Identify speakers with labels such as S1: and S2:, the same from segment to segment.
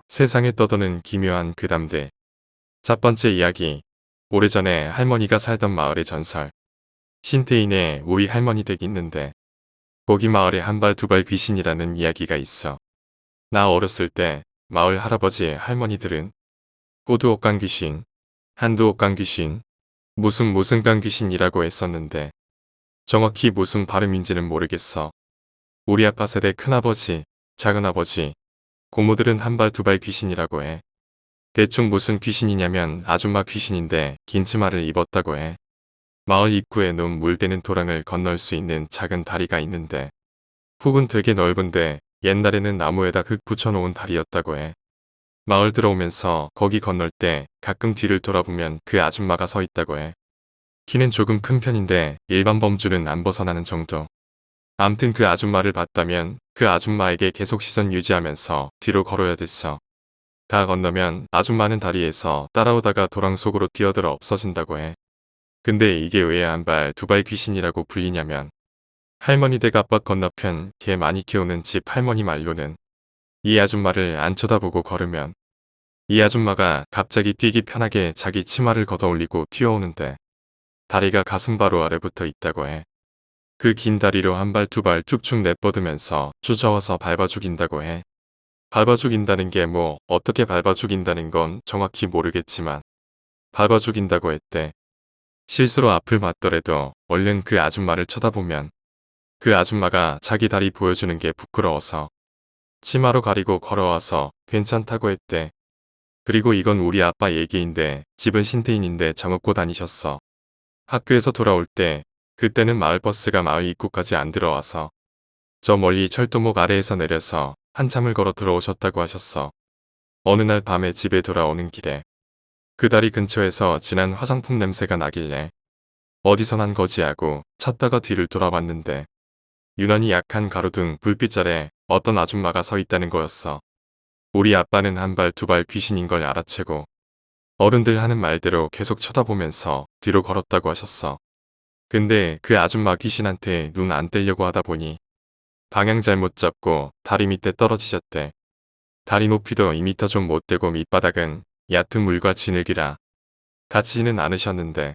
S1: 세상에 떠도는 기묘한 괴담들. 첫 번째 이야기. 오래전에 할머니가 살던 마을의 전설. 신태인의 우리 할머니 댁이 있는데 거기 마을에 한 발 두 발 귀신이라는 이야기가 있어. 나 어렸을 때 마을 할아버지 할머니들은 호두 옷간 귀신, 한두 옷간 귀신, 무슨 간 귀신이라고 했었는데 정확히 무슨 발음인지는 모르겠어. 우리 아빠 세대 큰아버지, 작은아버지, 고모들은 한 발 두 발 귀신이라고 해. 대충 무슨 귀신이냐면 아줌마 귀신인데 긴 치마를 입었다고 해. 마을 입구에 놓은 물대는 도랑을 건널 수 있는 작은 다리가 있는데 폭은 되게 넓은데 옛날에는 나무에다 흙 붙여놓은 다리였다고 해. 마을 들어오면서 거기 건널 때 가끔 뒤를 돌아보면 그 아줌마가 서 있다고 해. 키는 조금 큰 편인데 일반 범주는 안 벗어나는 정도. 암튼 그 아줌마를 봤다면 그 아줌마에게 계속 시선 유지하면서 뒤로 걸어야 됐어. 다 건너면 아줌마는 다리에서 따라오다가 도랑 속으로 뛰어들어 없어진다고 해. 근데 이게 왜 한 발 두 발 귀신이라고 불리냐면 할머니 댁 앞밭 건너편 개 많이 키우는 집 할머니 말로는 이 아줌마를 안 쳐다보고 걸으면 이 아줌마가 갑자기 뛰기 편하게 자기 치마를 걷어올리고 뛰어오는데 다리가 가슴 바로 아래 붙어 있다고 해. 그 긴 다리로 한 발 두 발 쭉쭉 내뻗으면서 쫓아와서 밟아 죽인다고 해. 밟아 죽인다는 게 뭐 어떻게 밟아 죽인다는 건 정확히 모르겠지만 밟아 죽인다고 했대. 실수로 앞을 맞더라도 얼른 그 아줌마를 쳐다보면 그 아줌마가 자기 다리 보여주는 게 부끄러워서 치마로 가리고 걸어와서 괜찮다고 했대. 그리고 이건 우리 아빠 얘기인데 집은 신태인인데 정읍고 다니셨어. 학교에서 돌아올 때 그때는 마을버스가 마을 입구까지 안 들어와서 저 멀리 철도목 아래에서 내려서 한참을 걸어 들어오셨다고 하셨어. 어느 날 밤에 집에 돌아오는 길에 그 다리 근처에서 진한 화장품 냄새가 나길래 어디서 난 거지 하고 찾다가 뒤를 돌아봤는데 유난히 약한 가로등 불빛 아래 어떤 아줌마가 서 있다는 거였어. 우리 아빠는 한 발 두 발 귀신인 걸 알아채고 어른들 하는 말대로 계속 쳐다보면서 뒤로 걸었다고 하셨어. 근데 그 아줌마 귀신한테 눈 안 떼려고 하다 보니 방향 잘못 잡고 다리 밑에 떨어지셨대. 다리 높이도 2m 좀 못 되고 밑바닥은 얕은 물과 진흙이라 닿지는 않으셨는데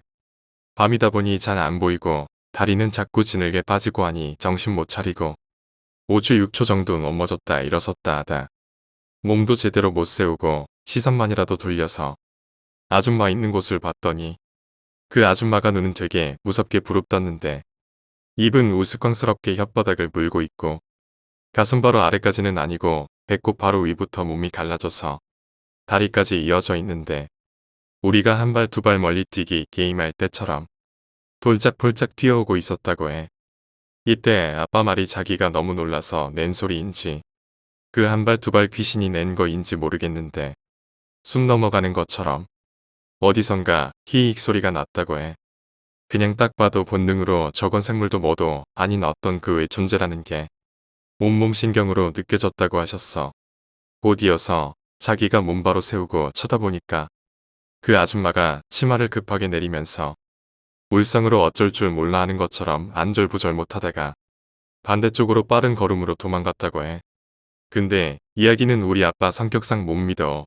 S1: 밤이다 보니 잘 안 보이고 다리는 자꾸 진흙에 빠지고 하니 정신 못 차리고 5주 6초 정도 넘어졌다 일어섰다 하다 몸도 제대로 못 세우고 시선만이라도 돌려서 아줌마 있는 곳을 봤더니 그 아줌마가 눈은 되게 무섭게 부릅떴는데 입은 우스꽝스럽게 혓바닥을 물고 있고 가슴 바로 아래까지는 아니고 배꼽 바로 위부터 몸이 갈라져서 다리까지 이어져 있는데 우리가 한 발 두 발 멀리 뛰기 게임할 때처럼 폴짝폴짝 뛰어오고 있었다고 해. 이때 아빠 말이 자기가 너무 놀라서 낸 소리인지 그 한 발 두 발 귀신이 낸 거인지 모르겠는데 숨 넘어가는 것처럼 어디선가 히익 소리가 났다고 해. 그냥 딱 봐도 본능으로 저건 생물도 뭐도 아닌 어떤 그 외 존재라는 게 온몸 신경으로 느껴졌다고 하셨어. 곧 이어서 자기가 몸 바로 세우고 쳐다보니까 그 아줌마가 치마를 급하게 내리면서 울상으로 어쩔 줄 몰라 하는 것처럼 안절부절 못하다가 반대쪽으로 빠른 걸음으로 도망갔다고 해. 근데 이야기는 우리 아빠 성격상 못 믿어.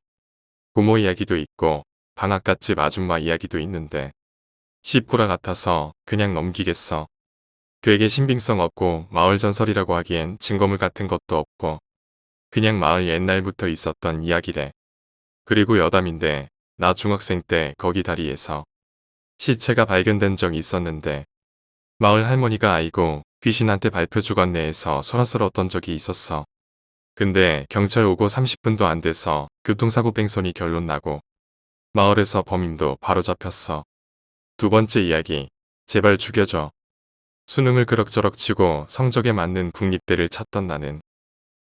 S1: 고모 이야기도 있고 방앗갓집 아줌마 이야기도 있는데 씹구라 같아서 그냥 넘기겠어. 되게 신빙성 없고 마을 전설이라고 하기엔 증거물 같은 것도 없고 그냥 마을 옛날부터 있었던 이야기래. 그리고 여담인데 나 중학생 때 거기 다리에서 시체가 발견된 적이 있었는데 마을 할머니가 아이고 귀신한테 밟혀 죽었네 해서 소란스러웠던 적이 있었어. 근데 경찰 오고 30분도 안 돼서 교통사고 뺑소니 결론 나고 마을에서 범인도 바로 잡혔어. 두 번째 이야기. 제발 죽여줘. 수능을 그럭저럭 치고 성적에 맞는 국립대를 찾던 나는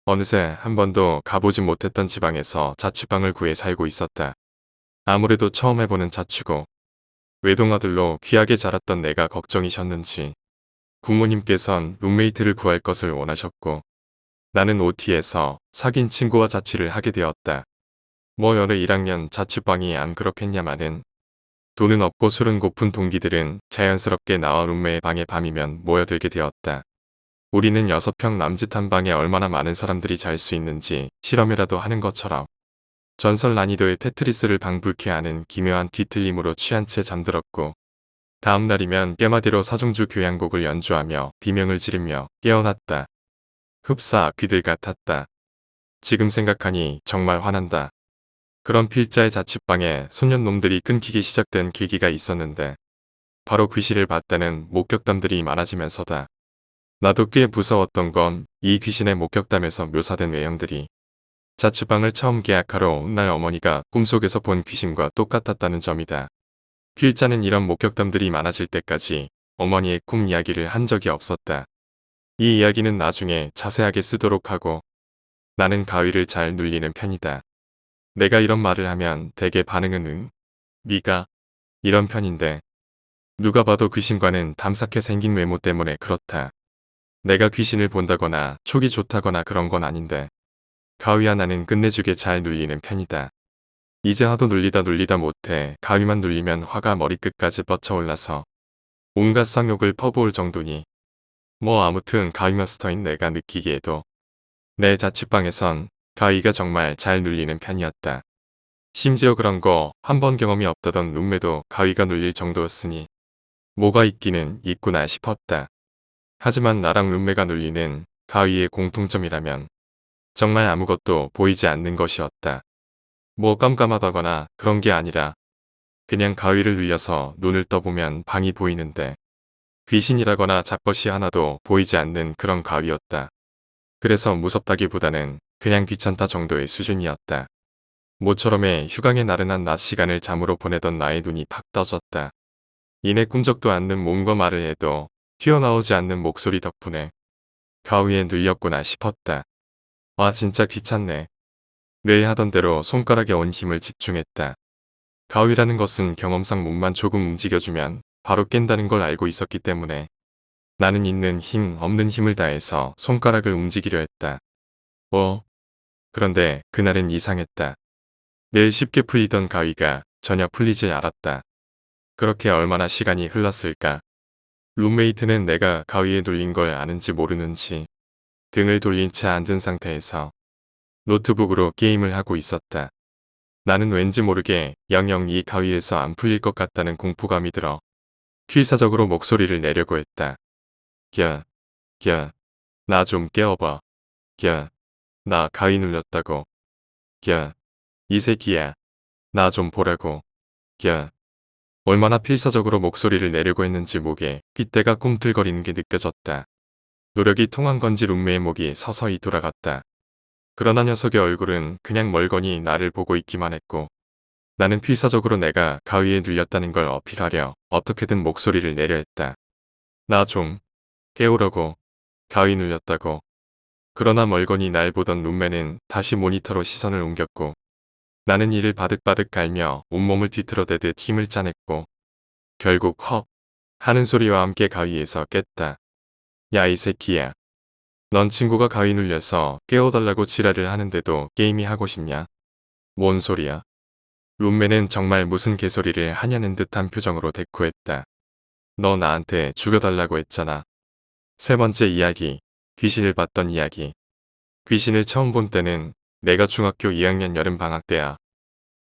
S1: 어느새 한 번도 가보지 못했던 지방에서 자취방을 구해 살고 있었다. 아무래도 처음 해보는 자취고 외동아들로 귀하게 자랐던 내가 걱정이셨는지 부모님께선 룸메이트를 구할 것을 원하셨고 나는 OT에서 사귄 친구와 자취를 하게 되었다. 뭐 여느 1학년 자취방이 안 그렇겠냐마는 돈은 없고 술은 고픈 동기들은 자연스럽게 나와 룸메의 방에 밤이면 모여들게 되었다. 우리는 6평 남짓 한 방에 얼마나 많은 사람들이 잘 수 있는지 실험이라도 하는 것처럼 전설 난이도의 테트리스를 방불케 하는 기묘한 뒤틀림으로 취한 채 잠들었고 다음 날이면 깨마디로 사중주 교향곡을 연주하며 비명을 지르며 깨어났다. 흡사 귀들 같았다. 지금 생각하니 정말 화난다. 그런 필자의 자취방에 소년놈들이 끊기기 시작된 계기가 있었는데 바로 귀신을 봤다는 목격담들이 많아지면서다. 나도 꽤 무서웠던 건 이 귀신의 목격담에서 묘사된 외형들이 자취방을 처음 계약하러 온 날 어머니가 꿈속에서 본 귀신과 똑같았다는 점이다. 필자는 이런 목격담들이 많아질 때까지 어머니의 꿈 이야기를 한 적이 없었다. 이 이야기는 나중에 자세하게 쓰도록 하고 나는 가위를 잘 눌리는 편이다. 내가 이런 말을 하면 대개 반응은 응, 네가 이런 편인데 누가 봐도 귀신과는 담쌓게 생긴 외모 때문에 그렇다. 내가 귀신을 본다거나 촉이 좋다거나 그런 건 아닌데 가위야 나는 끝내주게 잘 눌리는 편이다. 이제 하도 눌리다 못해 가위만 눌리면 화가 머리끝까지 뻗쳐올라서 온갖 쌍욕을 퍼부을 정도니 뭐 아무튼 가위 마스터인 내가 느끼기에도 내 자취방에선 가위가 정말 잘 눌리는 편이었다. 심지어 그런 거 한 번 경험이 없다던 룸메도 가위가 눌릴 정도였으니 뭐가 있기는 있구나 싶었다. 하지만 나랑 룸메가 눌리는 가위의 공통점이라면 정말 아무것도 보이지 않는 것이었다. 뭐 깜깜하다거나 그런 게 아니라 그냥 가위를 눌려서 눈을 떠보면 방이 보이는데 귀신이라거나 잡것이 하나도 보이지 않는 그런 가위였다. 그래서 무섭다기보다는 그냥 귀찮다 정도의 수준이었다. 모처럼의 휴강의 나른한 낮 시간을 잠으로 보내던 나의 눈이 팍 떠졌다. 이내 꿈적도 않는 몸과 말을 해도 튀어나오지 않는 목소리 덕분에 가위에 눌렸구나 싶었다. 와 진짜 귀찮네. 늘 하던 대로 손가락에 온 힘을 집중했다. 가위라는 것은 경험상 몸만 조금 움직여주면 바로 깬다는 걸 알고 있었기 때문에 나는 있는 힘 없는 힘을 다해서 손가락을 움직이려 했다. 그런데 그날은 이상했다. 늘 쉽게 풀리던 가위가 전혀 풀리질 않았다. 그렇게 얼마나 시간이 흘렀을까. 룸메이트는 내가 가위에 눌린 걸 아는지 모르는지 등을 돌린 채 앉은 상태에서 노트북으로 게임을 하고 있었다. 나는 왠지 모르게 영영 이 가위에서 안 풀릴 것 같다는 공포감이 들어 필사적으로 목소리를 내려고 했다. 야, 나 좀 깨워봐. 야, 나 가위 눌렸다고. 야, 이 새끼야. 나 좀 보라고. 야, 얼마나 필사적으로 목소리를 내려고 했는지 목에 핏대가 꿈틀거리는 게 느껴졌다. 노력이 통한 건지 룸메의 목이 서서히 돌아갔다. 그러나 녀석의 얼굴은 그냥 멀거니 나를 보고 있기만 했고 나는 필사적으로 내가 가위에 눌렸다는 걸 어필하려 어떻게든 목소리를 내려 했다. 나 좀 깨우라고. 가위 눌렸다고. 그러나 멀거니 날 보던 룸메는 다시 모니터로 시선을 옮겼고 나는 이를 바득바득 갈며 온몸을 뒤틀어대듯 힘을 짜냈고 결국 헉 하는 소리와 함께 가위에서 깼다. 야 이 새끼야. 넌 친구가 가위 눌려서 깨워달라고 지랄을 하는데도 게임이 하고 싶냐? 뭔 소리야? 룸메는 정말 무슨 개소리를 하냐는 듯한 표정으로 대꾸했다. 너 나한테 죽여달라고 했잖아. 세 번째 이야기. 귀신을 봤던 이야기. 귀신을 처음 본 때는 내가 중학교 2학년 여름방학 때야.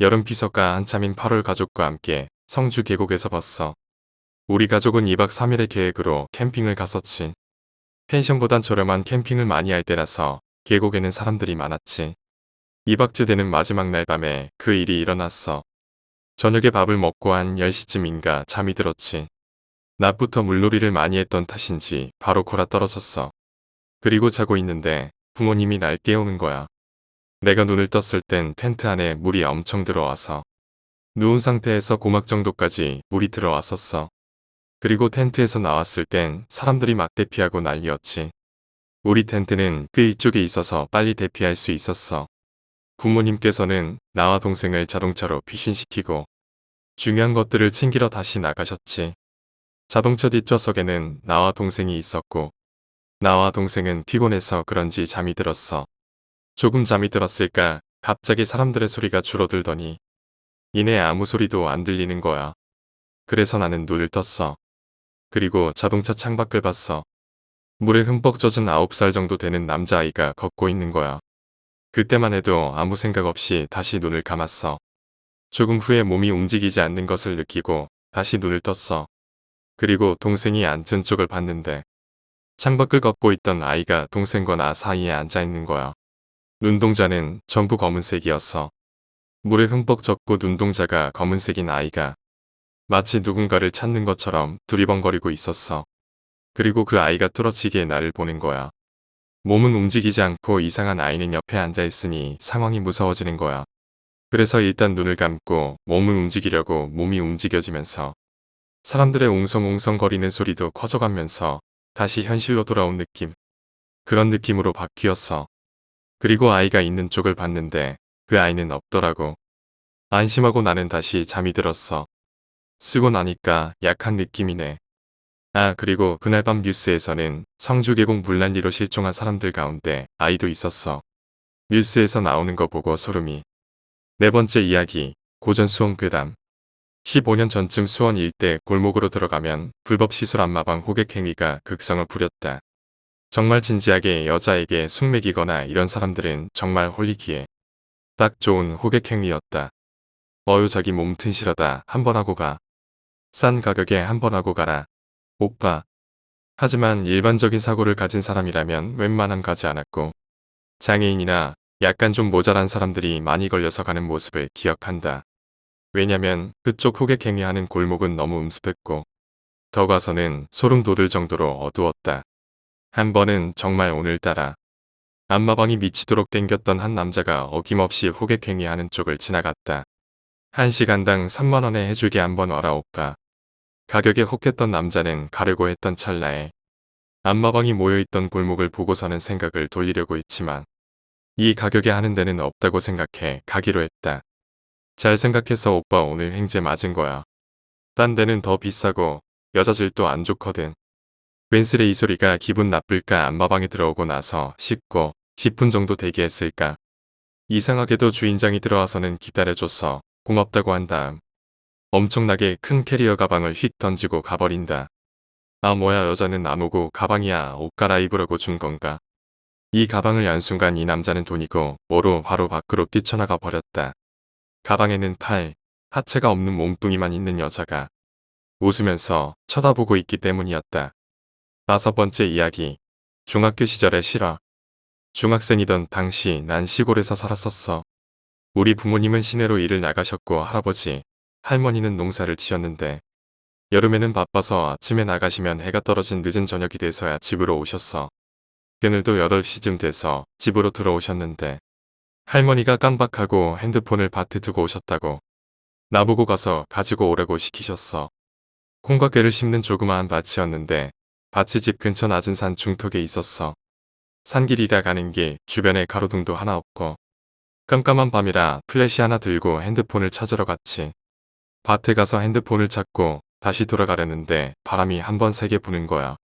S1: 여름 피서가 한참인 8월 가족과 함께 성주 계곡에서 봤어. 우리 가족은 2박 3일의 계획으로 캠핑을 갔었지. 펜션보단 저렴한 캠핑을 많이 할 때라서 계곡에는 사람들이 많았지. 2박째 되는 마지막 날 밤에 그 일이 일어났어. 저녁에 밥을 먹고 한 10시쯤인가 잠이 들었지. 낮부터 물놀이를 많이 했던 탓인지 바로 골아떨어졌어. 그리고 자고 있는데 부모님이 날 깨우는 거야. 내가 눈을 떴을 땐 텐트 안에 물이 엄청 들어와서 누운 상태에서 고막 정도까지 물이 들어왔었어. 그리고 텐트에서 나왔을 땐 사람들이 막 대피하고 난리였지. 우리 텐트는 꽤 이쪽에 있어서 빨리 대피할 수 있었어. 부모님께서는 나와 동생을 자동차로 피신시키고 중요한 것들을 챙기러 다시 나가셨지. 자동차 뒷좌석에는 나와 동생이 있었고 나와 동생은 피곤해서 그런지 잠이 들었어. 조금 잠이 들었을까 갑자기 사람들의 소리가 줄어들더니 이내 아무 소리도 안 들리는 거야. 그래서 나는 눈을 떴어. 그리고 자동차 창밖을 봤어. 물에 흠뻑 젖은 9살 정도 되는 남자아이가 걷고 있는 거야. 그때만 해도 아무 생각 없이 다시 눈을 감았어. 조금 후에 몸이 움직이지 않는 것을 느끼고 다시 눈을 떴어. 그리고 동생이 앉은 쪽을 봤는데 창밖을 걷고 있던 아이가 동생과 나 사이에 앉아 있는 거야. 눈동자는 전부 검은색이었어. 물에 흠뻑 젖고 눈동자가 검은색인 아이가 마치 누군가를 찾는 것처럼 두리번거리고 있었어. 그리고 그 아이가 뚫어지게 나를 보는 거야. 몸은 움직이지 않고 이상한 아이는 옆에 앉아 있으니 상황이 무서워지는 거야. 그래서 일단 눈을 감고 몸을 움직이려고 몸이 움직여지면서 사람들의 웅성웅성거리는 소리도 커져가면서 다시 현실로 돌아온 느낌. 그런 느낌으로 바뀌었어. 그리고 아이가 있는 쪽을 봤는데 그 아이는 없더라고. 안심하고 나는 다시 잠이 들었어. 쓰고 나니까 약한 느낌이네. 아, 그리고 그날 밤 뉴스에서는 성주 계곡 물난리로 실종한 사람들 가운데 아이도 있었어. 뉴스에서 나오는 거 보고 소름이. 네 번째 이야기, 고전 수원 괴담. 15년 전쯤 수원 일대 골목으로 들어가면 불법 시술 안마방 호객 행위가 극성을 부렸다. 정말 진지하게 여자에게 숙맥이거나 이런 사람들은 정말 홀리기에 딱 좋은 호객 행위였다. 어유 자기 몸 튼실하다 한번 하고 가. 싼 가격에 한번 하고 가라. 오빠. 하지만 일반적인 사고를 가진 사람이라면 웬만함 가지 않았고 장애인이나 약간 좀 모자란 사람들이 많이 걸려서 가는 모습을 기억한다. 왜냐면 그쪽 호객 행위하는 골목은 너무 음습했고 더 가서는 소름 돋을 정도로 어두웠다. 한 번은 정말 오늘따라 안마방이 미치도록 땡겼던 한 남자가 어김없이 호객 행위하는 쪽을 지나갔다. 1시간당 3만원에 해줄게 한번 와라 오빠. 가격에 혹했던 남자는 가려고 했던 찰나에 안마방이 모여있던 골목을 보고서는 생각을 돌리려고 했지만 이 가격에 하는 데는 없다고 생각해 가기로 했다. 잘 생각해서 오빠 오늘 행제 맞은 거야. 딴 데는 더 비싸고 여자질도 안 좋거든. 웬스레 이 소리가 기분 나쁠까 안마방에 들어오고 나서 10분 정도 대기했을까. 이상하게도 주인장이 들어와서는 기다려줘서 고맙다고 한 다음 엄청나게 큰 캐리어 가방을 휙 던지고 가버린다. 아 뭐야 여자는 안 오고 가방이야 옷 갈아입으라고 준 건가. 이 가방을 연 순간 이 남자는 돈이고 뭐로 바로 밖으로 뛰쳐나가 버렸다. 가방에는 팔, 하체가 없는 몸뚱이만 있는 여자가 웃으면서 쳐다보고 있기 때문이었다. 5번째 이야기. 중학교 시절의 실화. 중학생이던 당시 난 시골에서 살았었어. 우리 부모님은 시내로 일을 나가셨고 할아버지, 할머니는 농사를 지었는데 여름에는 바빠서 아침에 나가시면 해가 떨어진 늦은 저녁이 돼서야 집으로 오셨어. 그늘도 8시쯤 돼서 집으로 들어오셨는데 할머니가 깜박하고 핸드폰을 밭에 두고 오셨다고 나보고 가서 가지고 오라고 시키셨어. 콩과 깨를 심는 조그마한 밭이었는데 밭이 집 근처 낮은 산 중턱에 있었어. 산길이라 가는 길 주변에 가로등도 하나 없고 깜깜한 밤이라 플래시 하나 들고 핸드폰을 찾으러 갔지. 밭에 가서 핸드폰을 찾고 다시 돌아가려는데 바람이 한 번 세게 부는 거야.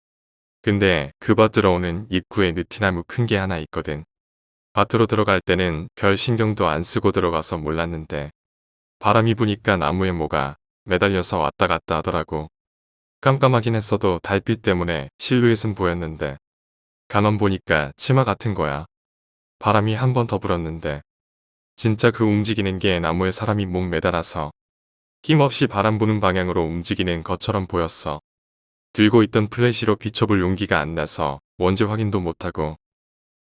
S1: 근데 그 밭 들어오는 입구에 느티나무 큰 게 하나 있거든. 밭으로 들어갈 때는 별 신경도 안 쓰고 들어가서 몰랐는데 바람이 부니까 나무에 뭐가 매달려서 왔다 갔다 하더라고. 깜깜하긴 했어도 달빛 때문에 실루엣은 보였는데 가만 보니까 치마 같은 거야. 바람이 한 번 더 불었는데 진짜 그 움직이는 게 나무에 사람이 목 매달아서 힘없이 바람 부는 방향으로 움직이는 것처럼 보였어. 들고 있던 플래시로 비춰볼 용기가 안 나서 뭔지 확인도 못하고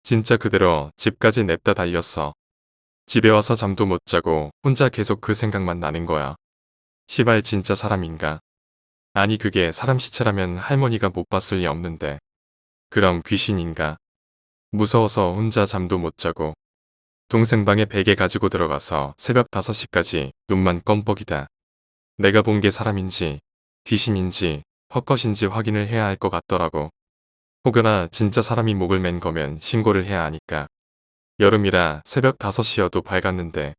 S1: 진짜 그대로 집까지 냅다 달렸어. 집에 와서 잠도 못 자고 혼자 계속 그 생각만 나는 거야. 시발 진짜 사람인가? 아니 그게 사람 시체라면 할머니가 못 봤을 리 없는데 그럼 귀신인가? 무서워서 혼자 잠도 못 자고 동생 방에 베개 가지고 들어가서 새벽 5시까지 눈만 껌뻑이다. 내가 본 게 사람인지 귀신인지 헛것인지 확인을 해야 할 것 같더라고. 혹여나 진짜 사람이 목을 맨 거면 신고를 해야 하니까. 여름이라 새벽 5시여도 밝았는데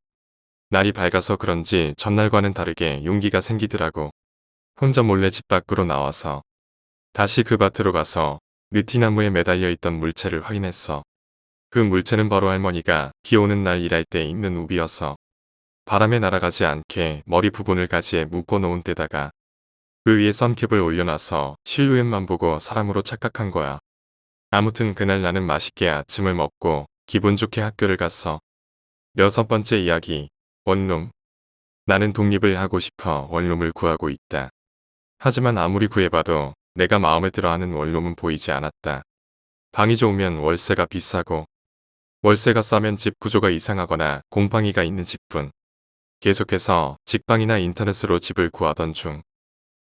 S1: 날이 밝아서 그런지 전날과는 다르게 용기가 생기더라고. 혼자 몰래 집 밖으로 나와서 다시 그 밭으로 가서 느티나무에 매달려 있던 물체를 확인했어. 그 물체는 바로 할머니가 비 오는 날 일할 때 입는 우비였어. 바람에 날아가지 않게 머리 부분을 가지에 묶어놓은 데다가 그 위에 선캡을 올려놔서 실루엣만 보고 사람으로 착각한 거야. 아무튼 그날 나는 맛있게 아침을 먹고 기분 좋게 학교를 갔어. 여섯 번째 이야기. 원룸. 나는 독립을 하고 싶어 원룸을 구하고 있다. 하지만 아무리 구해봐도 내가 마음에 들어하는 원룸은 보이지 않았다. 방이 좋으면 월세가 비싸고 월세가 싸면 집 구조가 이상하거나 곰팡이가 있는 집뿐. 계속해서 직방이나 인터넷으로 집을 구하던 중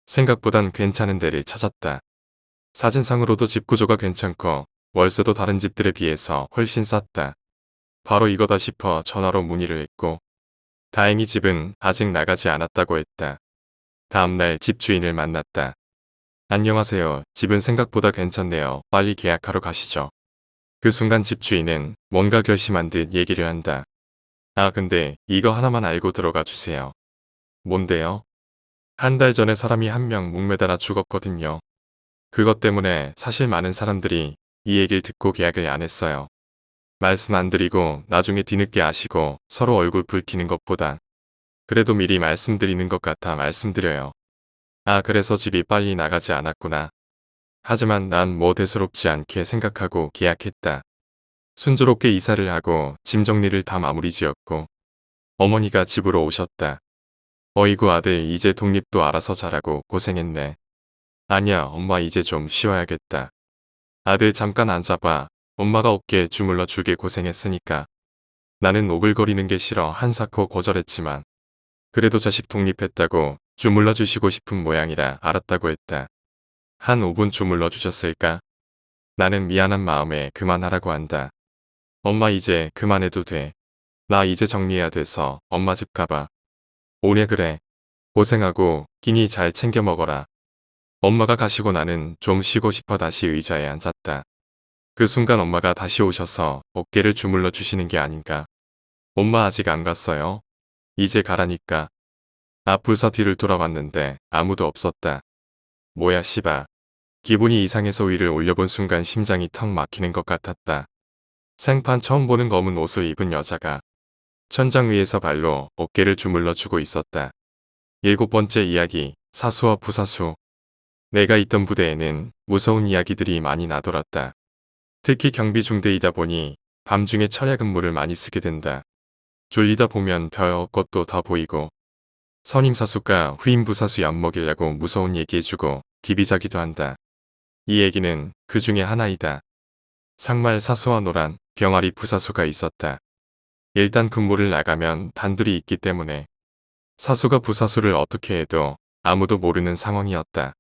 S1: 생각보단 괜찮은 데를 찾았다. 사진상으로도 집 구조가 괜찮고 월세도 다른 집들에 비해서 훨씬 쌌다. 바로 이거다 싶어 전화로 문의를 했고 다행히 집은 아직 나가지 않았다고 했다. 다음날 집주인을 만났다. 안녕하세요. 집은 생각보다 괜찮네요. 빨리 계약하러 가시죠. 그 순간 집주인은 뭔가 결심한 듯 얘기를 한다. 아, 근데 이거 하나만 알고 들어가 주세요. 뭔데요? 한 달 전에 사람이 한 명 목매달아 죽었거든요. 그것 때문에 사실 많은 사람들이 이 얘기를 듣고 계약을 안 했어요. 말씀 안 드리고 나중에 뒤늦게 아시고 서로 얼굴 붉히는 것보다 그래도 미리 말씀드리는 것 같아 말씀드려요. 아, 그래서 집이 빨리 나가지 않았구나. 하지만 난 뭐 대수롭지 않게 생각하고 계약했다. 순조롭게 이사를 하고 짐 정리를 다 마무리 지었고 어머니가 집으로 오셨다. 어이구 아들 이제 독립도 알아서 잘하고 고생했네. 아니야 엄마 이제 좀 쉬어야겠다. 아들 잠깐 앉아봐. 엄마가 어깨 주물러 주게 고생했으니까. 나는 오글거리는 게 싫어 한사코 거절했지만 그래도 자식 독립했다고 주물러 주시고 싶은 모양이라 알았다고 했다. 한 5분 주물러 주셨을까? 나는 미안한 마음에 그만하라고 한다. 엄마 이제 그만해도 돼. 나 이제 정리해야 돼서 엄마 집 가봐. 오래 그래. 고생하고 끼니 잘 챙겨 먹어라. 엄마가 가시고 나는 좀 쉬고 싶어 다시 의자에 앉았다. 그 순간 엄마가 다시 오셔서 어깨를 주물러 주시는 게 아닌가. 엄마 아직 안 갔어요? 이제 가라니까. 앞불서 뒤를 돌아봤는데 아무도 없었다. 뭐야 씨바. 기분이 이상해서 위를 올려본 순간 심장이 턱 막히는 것 같았다. 생판 처음 보는 검은 옷을 입은 여자가 천장 위에서 발로 어깨를 주물러 주고 있었다. 일곱 번째 이야기. 사수와 부사수. 내가 있던 부대에는 무서운 이야기들이 많이 나돌았다. 특히 경비중대이다 보니 밤중에 철야 근무를 많이 쓰게 된다. 졸리다 보면 별 것도 다 보이고 선임 사수가 후임 부사수 엿먹이려고 무서운 얘기해주고 디비자기도 한다. 이 얘기는 그 중에 하나이다. 상말 사수와 노란 병아리 부사수가 있었다. 일단 근무를 나가면 단둘이 있기 때문에 사수가 부사수를 어떻게 해도 아무도 모르는 상황이었다.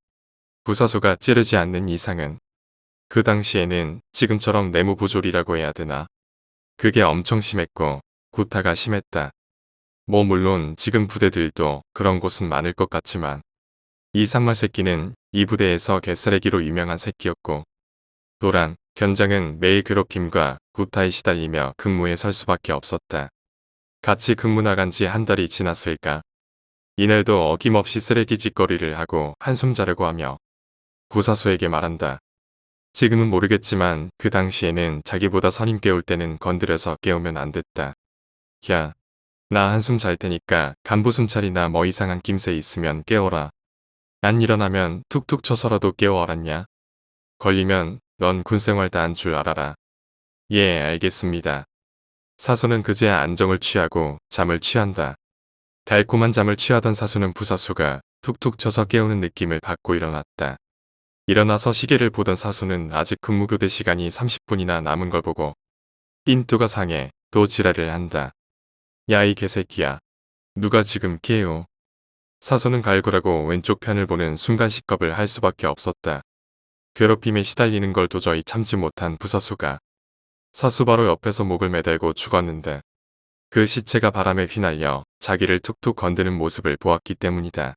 S1: 부사수가 찌르지 않는 이상은 그 당시에는 지금처럼 내무부조리라고 해야 되나? 그게 엄청 심했고 구타가 심했다. 뭐 물론 지금 부대들도 그런 곳은 많을 것 같지만 이 상말 새끼는 이 부대에서 개쓰레기로 유명한 새끼였고 노란 견장은 매일 괴롭힘과 구타에 시달리며 근무에 설 수밖에 없었다. 같이 근무 나간 지 한 달이 지났을까? 이날도 어김없이 쓰레기 짓거리를 하고 한숨 자려고 하며 부사수에게 말한다. 지금은 모르겠지만 그 당시에는 자기보다 선임 깨울 때는 건드려서 깨우면 안 됐다. 야, 나 한숨 잘 테니까 간부 숨차리나 뭐 이상한 낌새 있으면 깨워라. 안 일어나면 툭툭 쳐서라도 깨워 알았냐? 걸리면 넌 군생활 다 한 줄 알아라. 예, 알겠습니다. 사수는 그제야 안정을 취하고 잠을 취한다. 달콤한 잠을 취하던 사수는 부사수가 툭툭 쳐서 깨우는 느낌을 받고 일어났다. 일어나서 시계를 보던 사수는 아직 근무교대 시간이 30분이나 남은 걸 보고 띨뚜가 상해 또 지랄을 한다. 야 이 개새끼야. 누가 지금 깨요? 사수는 갈구라고 왼쪽 편을 보는 순간 식겁을 할 수밖에 없었다. 괴롭힘에 시달리는 걸 도저히 참지 못한 부사수가 사수 바로 옆에서 목을 매달고 죽었는데 그 시체가 바람에 휘날려 자기를 툭툭 건드는 모습을 보았기 때문이다.